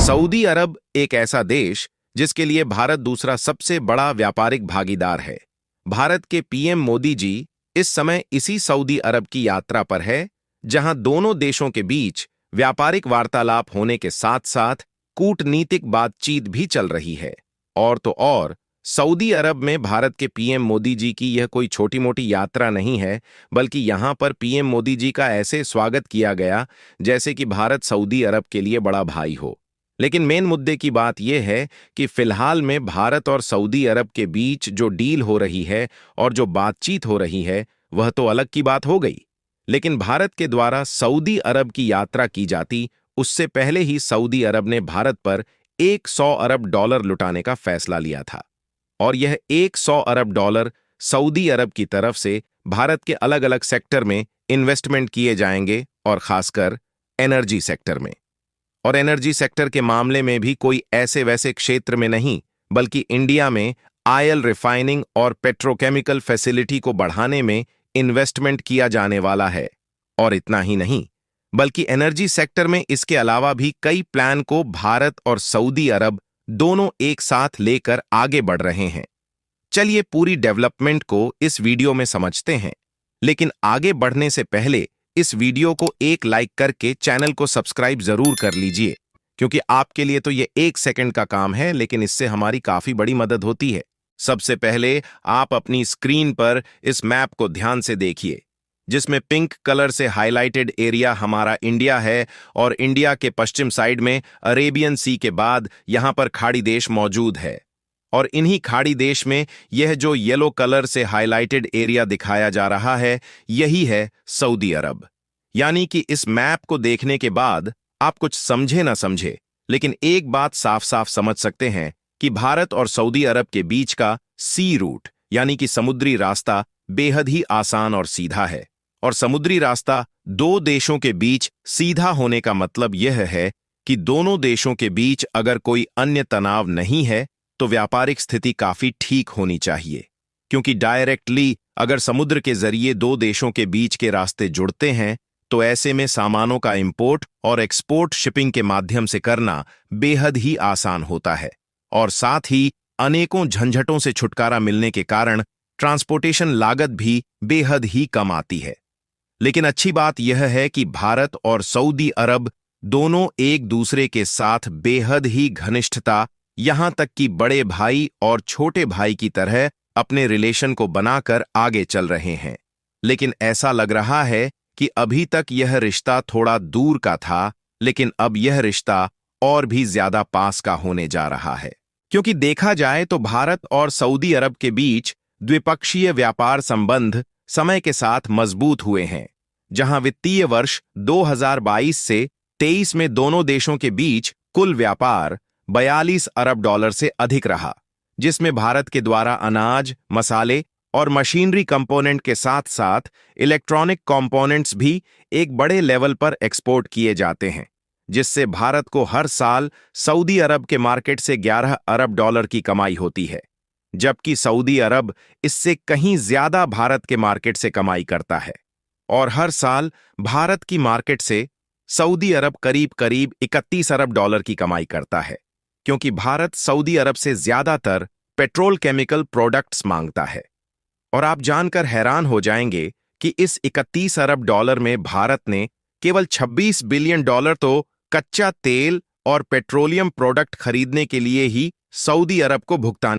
Saudi अरब एक ऐसा देश जिसके लिए भारत दूसरा सबसे बड़ा व्यापारिक भागीदार है। भारत के पीएम मोदी जी इस समय इसी सऊदी अरब की यात्रा पर है, जहां दोनों देशों के बीच व्यापारिक वार्तालाप होने के साथ साथ कूटनीतिक बातचीत भी चल रही है। और तो और सऊदी अरब में भारत के पीएम मोदी जी की यह कोई छोटी मोटी यात्रा नहीं है, बल्कि यहां पर पीएम मोदी जी का ऐसे स्वागत किया गया जैसे कि भारत सऊदी अरब के लिए बड़ा भाई हो। लेकिन मेन मुद्दे की बात यह है कि फिलहाल में भारत और सऊदी अरब के बीच जो डील हो रही है और जो बातचीत हो रही है वह तो अलग की बात हो गई, लेकिन भारत के द्वारा सऊदी अरब की यात्रा की जाती उससे पहले ही सऊदी अरब ने भारत पर 100 अरब डॉलर लुटाने का फैसला लिया था। और यह 100 अरब डॉलर सऊदी अरब की तरफ से भारत के अलग अलग सेक्टर में इन्वेस्टमेंट किए जाएंगे, और खासकर एनर्जी सेक्टर में। और एनर्जी सेक्टर के मामले में भी कोई ऐसे वैसे क्षेत्र में नहीं, बल्कि इंडिया में ऑयल रिफाइनिंग और पेट्रोकेमिकल फैसिलिटी को बढ़ाने में इन्वेस्टमेंट किया जाने वाला है। और इतना ही नहीं, बल्कि एनर्जी सेक्टर में इसके अलावा भी कई प्लान को भारत और सऊदी अरब दोनों एक साथ लेकर आगे बढ़ रहे हैं। चलिए पूरी डेवलपमेंट को इस वीडियो में समझते हैं, लेकिन आगे बढ़ने से पहले इस वीडियो को एक लाइक करके चैनल को सब्सक्राइब जरूर कर लीजिए, क्योंकि आपके लिए तो ये 1 सेकंड का काम है, लेकिन इससे हमारी काफी बड़ी मदद होती है। सबसे पहले आप अपनी स्क्रीन पर इस मैप को ध्यान से देखिए, जिसमें पिंक कलर से हाईलाइटेड एरिया हमारा इंडिया है, और इंडिया के पश्चिम साइड में अरेबियन सी के बाद यहां पर खाड़ी देश मौजूद है। और इन्हीं खाड़ी देश में यह जो येलो कलर से हाईलाइटेड एरिया दिखाया जा रहा है, यही है सऊदी अरब। यानी कि इस मैप को देखने के बाद आप कुछ समझे ना समझे, लेकिन एक बात साफ साफ समझ सकते हैं कि भारत और सऊदी अरब के बीच का सी रूट यानी कि समुद्री रास्ता बेहद ही आसान और सीधा है। और समुद्री रास्ता दो देशों के बीच सीधा होने का मतलब यह है कि दोनों देशों के बीच अगर कोई अन्य तनाव नहीं है तो व्यापारिक स्थिति काफी ठीक होनी चाहिए, क्योंकि डायरेक्टली अगर समुद्र के जरिए दो देशों के बीच के रास्ते जुड़ते हैं तो ऐसे में सामानों का इंपोर्ट और एक्सपोर्ट शिपिंग के माध्यम से करना बेहद ही आसान होता है, और साथ ही अनेकों झंझटों से छुटकारा मिलने के कारण ट्रांसपोर्टेशन लागत भी बेहद ही कम आती है। लेकिन अच्छी बात यह है कि भारत और सऊदी अरब दोनों एक दूसरे के साथ बेहद ही घनिष्ठता, यहां तक कि बड़े भाई और छोटे भाई की तरह अपने रिलेशन को बनाकर आगे चल रहे हैं। लेकिन ऐसा लग रहा है कि अभी तक यह रिश्ता थोड़ा दूर का था, लेकिन अब यह रिश्ता और भी ज्यादा पास का होने जा रहा है। क्योंकि देखा जाए तो भारत और सऊदी अरब के बीच द्विपक्षीय व्यापार संबंध समय के साथ मजबूत हुए हैं, जहां वित्तीय वर्ष 2022 से 23 में दोनों देशों के बीच कुल व्यापार 42 अरब डॉलर से अधिक रहा, जिसमें भारत के द्वारा अनाज, मसाले और मशीनरी कंपोनेंट के साथ साथ इलेक्ट्रॉनिक कंपोनेंट्स भी एक बड़े लेवल पर एक्सपोर्ट किए जाते हैं, जिससे भारत को हर साल सऊदी अरब के मार्केट से 11 अरब डॉलर की कमाई होती है, जबकि सऊदी अरब इससे कहीं ज्यादा भारत के मार्केट से कमाई करता है। और हर साल भारत की मार्केट से सऊदी अरब करीब करीब 31 अरब डॉलर की कमाई करता है, क्योंकि भारत सऊदी अरब से ज्यादातर पेट्रोल केमिकल प्रोडक्ट्स मांगता है। और आप जानकर हैरान हो जाएंगे कि इस 31 अरब डॉलर में भारत ने केवल 26 बिलियन डॉलर तो कच्चा तेल और पेट्रोलियम प्रोडक्ट खरीदने के लिए ही सऊदी अरब को भुगतान